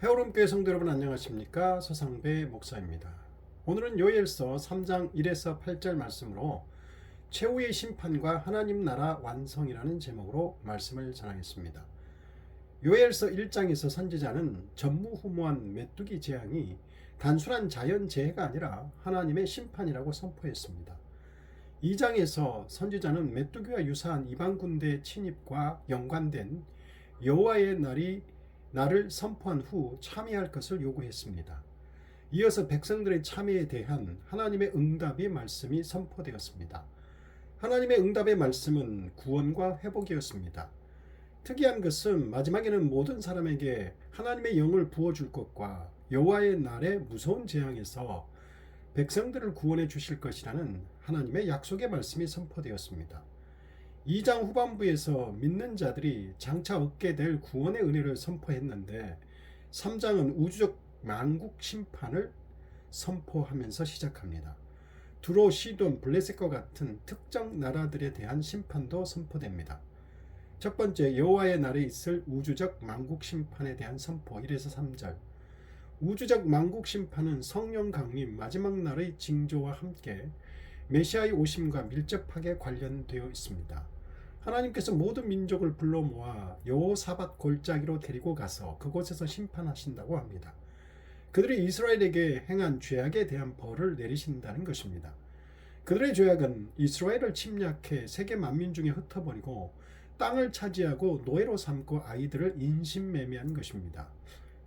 해오름교회 성도 여러분 안녕하십니까? 서상배 목사입니다. 오늘은 요엘서 3장 1에서 8절 말씀으로 최후의 심판과 하나님 나라 완성이라는 제목으로 말씀을 전하겠습니다. 요엘서 1장에서 선지자는 전무후무한 메뚜기 재앙이 단순한 자연재해가 아니라 하나님의 심판이라고 선포했습니다. 2장에서 선지자는 메뚜기와 유사한 이방 군대의 침입과 연관된 여호와의 날을 선포한 후 참여할 것을 요구했습니다. 이어서 백성들의 참여에 대한 하나님의 응답의 말씀이 선포되었습니다. 하나님의 응답의 말씀은 구원과 회복이었습니다. 특이한 것은 마지막에는 모든 사람에게 하나님의 영을 부어줄 것과 여호와의 날의 무서운 재앙에서 백성들을 구원해 주실 것이라는 하나님의 약속의 말씀이 선포되었습니다. 2장 후반부에서 믿는 자들이 장차 얻게 될 구원의 은혜를 선포했는데 3장은 우주적 만국 심판을 선포하면서 시작합니다. 두로, 시돈, 블레셋과 같은 특정 나라들에 대한 심판도 선포됩니다. 첫 번째, 여호와의 날에 있을 우주적 만국 심판에 대한 선포 1에서 3절. 우주적 만국 심판은 성령 강림 마지막 날의 징조와 함께 메시아의 오심과 밀접하게 관련되어 있습니다. 하나님께서 모든 민족을 불러 모아 여호사밧 골짜기로 데리고 가서 그곳에서 심판하신다고 합니다. 그들이 이스라엘에게 행한 죄악에 대한 벌을 내리신다는 것입니다. 그들의 죄악은 이스라엘을 침략해 세계 만민 중에 흩어버리고 땅을 차지하고 노예로 삼고 아이들을 인신매매한 것입니다.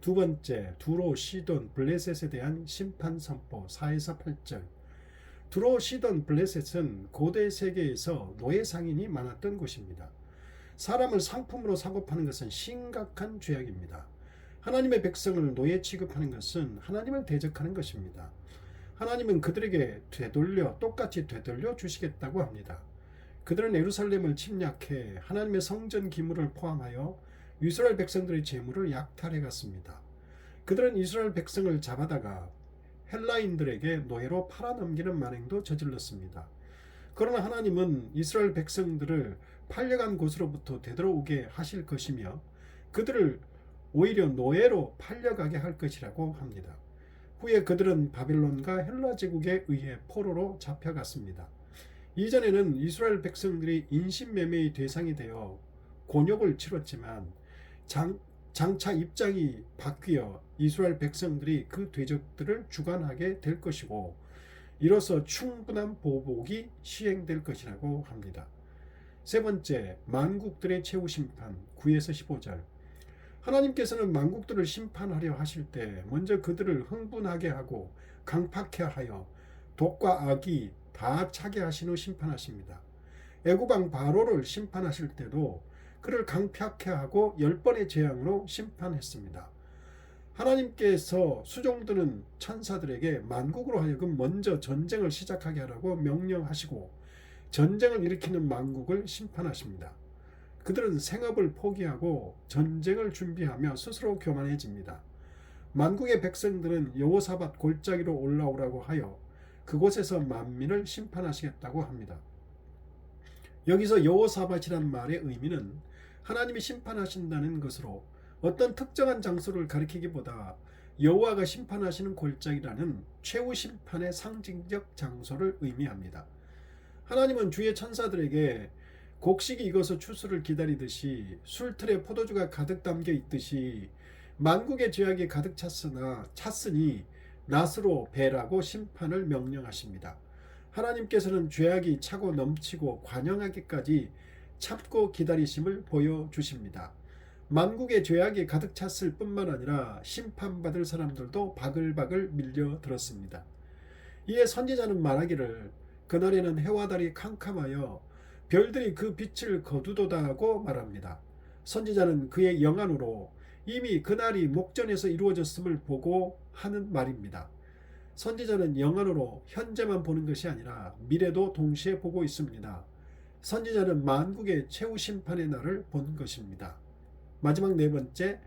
두 번째, 두로, 시돈, 블레셋에 대한 심판 선포 4에서 8절. 두로, 시돈, 블레셋은 고대 세계에서 노예 상인이 많았던 곳입니다. 사람을 상품으로 사고 파는 것은 심각한 죄악입니다. 하나님의 백성을 노예 취급하는 것은 하나님을 대적하는 것입니다. 하나님은 그들에게 똑같이 되돌려 주시겠다고 합니다. 그들은 예루살렘을 침략해 하나님의 성전 기물을 포함하여 이스라엘 백성들의 재물을 약탈해 갔습니다. 그들은 이스라엘 백성을 잡아다가 헬라인들에게 노예로 팔아넘기는 만행도 저질렀습니다. 그러나 하나님은 이스라엘 백성들을 팔려간 곳으로부터 되돌아오게 하실 것이며 그들을 오히려 노예로 팔려가게 할 것이라고 합니다. 후에 그들은 바벨론과 헬라 제국에 의해 포로로 잡혀갔습니다. 이전에는 이스라엘 백성들이 인신매매의 대상이 되어 곤욕을 치렀지만 장차 입장이 바뀌어 이스라엘 백성들이 그 대적들을 주관하게 될 것이고 이로써 충분한 보복이 시행될 것이라고 합니다. 세 번째, 만국들의 최후 심판 9에서 15절. 하나님께서는 만국들을 심판하려 하실 때 먼저 그들을 흥분하게 하고 강팍해 하여 독과 악이 다 차게 하신 후 심판하십니다. 애굽왕 바로를 심판하실 때도 그를 강팍해 하고 10번의 재앙으로 심판했습니다. 하나님께서 수종드는 천사들에게 만국으로 하여금 먼저 전쟁을 시작하게 하라고 명령하시고 전쟁을 일으키는 만국을 심판하십니다. 그들은 생업을 포기하고 전쟁을 준비하며 스스로 교만해집니다. 만국의 백성들은 여호사밧 골짜기로 올라오라고 하여 그곳에서 만민을 심판하시겠다고 합니다. 여기서 여호사밧이란 말의 의미는 하나님이 심판하신다는 것으로 어떤 특정한 장소를 가리키기보다 여호와가 심판하시는 골짜기라는 최후 심판의 상징적 장소를 의미합니다. 하나님은 주의 천사들에게 곡식이 익어서 추수를 기다리듯이 술틀에 포도주가 가득 담겨 있듯이 만국의 죄악이 가득 찼으니 낫으로 배라고 심판을 명령하십니다. 하나님께서는 죄악이 차고 넘치고 관영하기까지 참고 기다리심을 보여주십니다. 만국의 죄악이 가득 찼을 뿐만 아니라 심판받을 사람들도 바글바글 밀려들었습니다. 이에 선지자는 말하기를 그날에는 해와 달이 캄캄하여 별들이 그 빛을 거두도다 하고 말합니다. 선지자는 그의 영안으로 이미 그날이 목전에서 이루어졌음을 보고 하는 말입니다. 선지자는 영안으로 현재만 보는 것이 아니라 미래도 동시에 보고 있습니다. 선지자는 만국의 최후 심판의 날을 본 것입니다. 마지막 네 번째,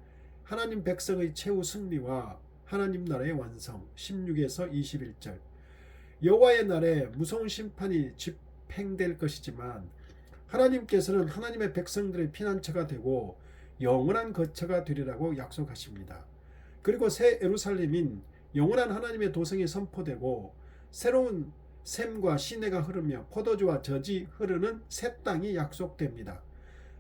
하나님 백성의 최후 승리와 하나님 나라의 완성 16에서 21절. 여호와의 날에 무서운 심판이 집행될 것이지만 하나님께서는 하나님의 백성들의 피난처가 되고 영원한 거처가 되리라고 약속하십니다. 그리고 새 예루살렘인 영원한 하나님의 도성이 선포되고 새로운 샘과 시내가 흐르며 포도주와 젖이 흐르는 새 땅이 약속됩니다.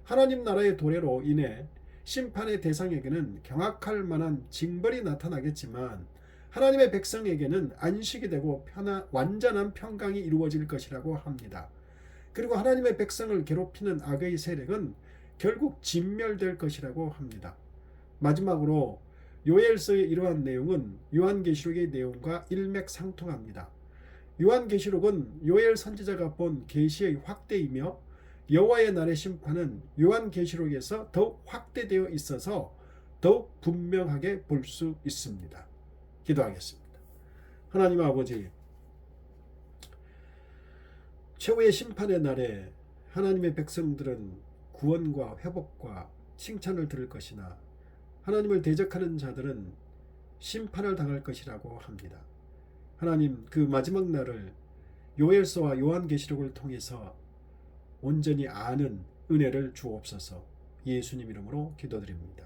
하나님 나라의 도래로 인해 심판의 대상에게는 경악할 만한 징벌이 나타나겠지만 하나님의 백성에게는 안식이 되고 완전한 평강이 이루어질 것이라고 합니다. 그리고 하나님의 백성을 괴롭히는 악의 세력은 결국 진멸될 것이라고 합니다. 마지막으로 요엘서의 이러한 내용은 요한계시록의 내용과 일맥상통합니다. 요한계시록은 요엘 선지자가 본 계시의 확대이며 여호와의 날의 심판은 요한계시록에서 더욱 확대되어 있어서 더욱 분명하게 볼 수 있습니다. 기도하겠습니다. 하나님 아버지, 최후의 심판의 날에 하나님의 백성들은 구원과 회복과 칭찬을 들을 것이나 하나님을 대적하는 자들은 심판을 당할 것이라고 합니다. 하나님, 그 마지막 날을 요엘서와 요한계시록을 통해서 온전히 아는 은혜를 주옵소서. 예수님 이름으로 기도드립니다.